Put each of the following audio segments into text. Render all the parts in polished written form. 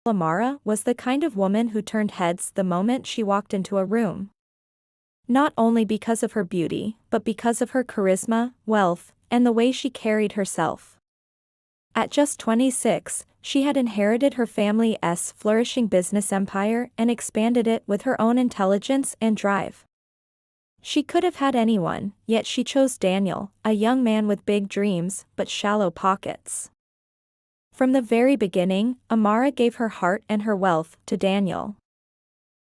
Amara was the kind of woman who turned heads the moment she walked into a room. Not only because of her beauty, but because of her charisma, wealth, and the way she carried herself. At just 26, she had inherited her family's flourishing business empire and expanded it with her own intelligence and drive. She could have had anyone, yet she chose Daniel, a young man with big dreams but shallow pockets. From the very beginning, Amara gave her heart and her wealth to Daniel.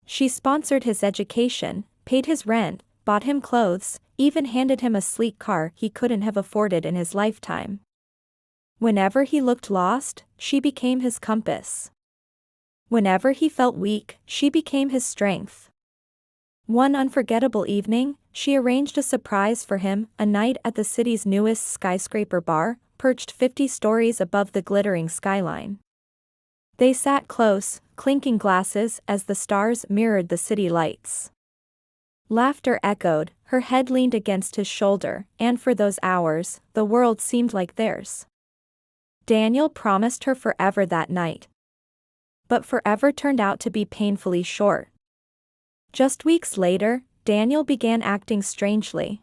She sponsored his education, paid his rent, bought him clothes, even handed him a sleek car he couldn't have afforded in his lifetime. Whenever he looked lost, she became his compass. Whenever he felt weak, she became his strength. One unforgettable evening, she arranged a surprise for him, a night at the city's newest skyscraper bar, perched 50 stories above the glittering skyline. They sat close, clinking glasses as the stars mirrored the city lights. Laughter echoed, her head leaned against his shoulder, and for those hours, the world seemed like theirs. Daniel promised her forever that night. But forever turned out to be painfully short. Just weeks later, Daniel began acting strangely.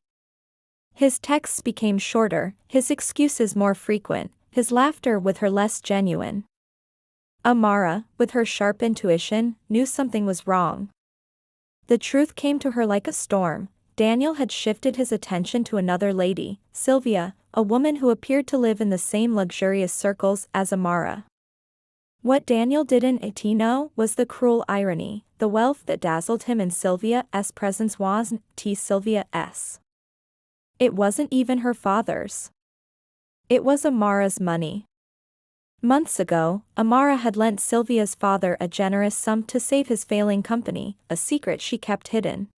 His texts became shorter, his excuses more frequent, his laughter with her less genuine. Amara, with her sharp intuition, knew something was wrong. The truth came to her like a storm. Daniel had shifted his attention to another lady, Sylvia, a woman who appeared to live in the same luxurious circles as Amara. What Daniel didn't know was the cruel irony. The wealth that dazzled him in Sylvia's presence wasn't Sylvia's. It wasn't even her father's. It was Amara's money. Months ago, Amara had lent Sylvia's father a generous sum to save his failing company, a secret she kept hidden.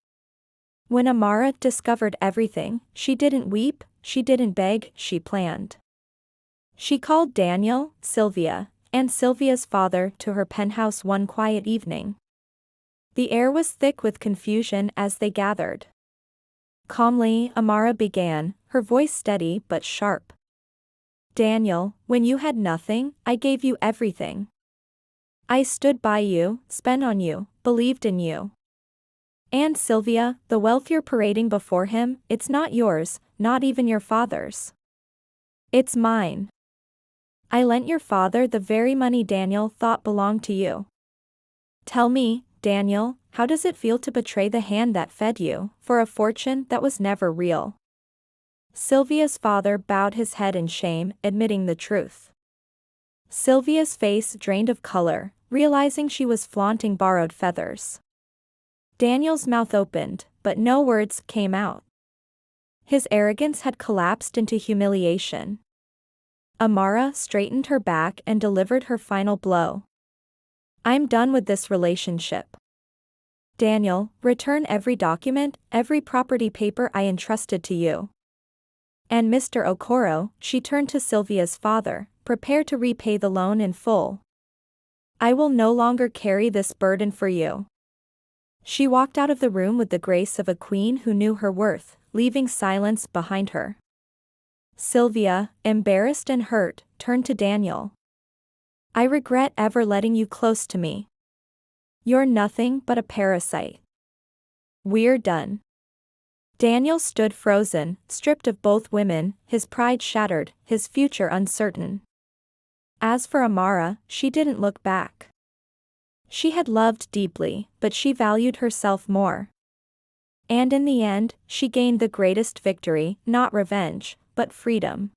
When Amara discovered everything, she didn't weep, she didn't beg, she planned. She called Daniel, Sylvia, and Sylvia's father to her penthouse one quiet evening. The air was thick with confusion as they gathered. Calmly, Amara began, her voice steady but sharp. Daniel, when you had nothing, I gave you everything. I stood by you, spent on you, believed in you. And Sylvia, the wealth you're parading before him, it's not yours, not even your father's. It's mine. I lent your father the very money Daniel thought belonged to you. Tell me, Daniel, how does it feel to betray the hand that fed you, for a fortune that was never real? Sylvia's father bowed his head in shame, admitting the truth. Sylvia's face drained of color, realizing she was flaunting borrowed feathers. Daniel's mouth opened, but no words came out. His arrogance had collapsed into humiliation. Amara straightened her back and delivered her final blow. I'm done with this relationship. Daniel, return every document, every property paper I entrusted to you. And Mr. Okoro, she turned to Sylvia's father, prepare to repay the loan in full. I will no longer carry this burden for you. She walked out of the room with the grace of a queen who knew her worth, leaving silence behind her. Sylvia, embarrassed and hurt, turned to Daniel. I regret ever letting you close to me. You're nothing but a parasite. We're done. Daniel stood frozen, stripped of both women, his pride shattered, his future uncertain. As for Amara, she didn't look back. She had loved deeply, but she valued herself more. And in the end, she gained the greatest victory, not revenge, but freedom.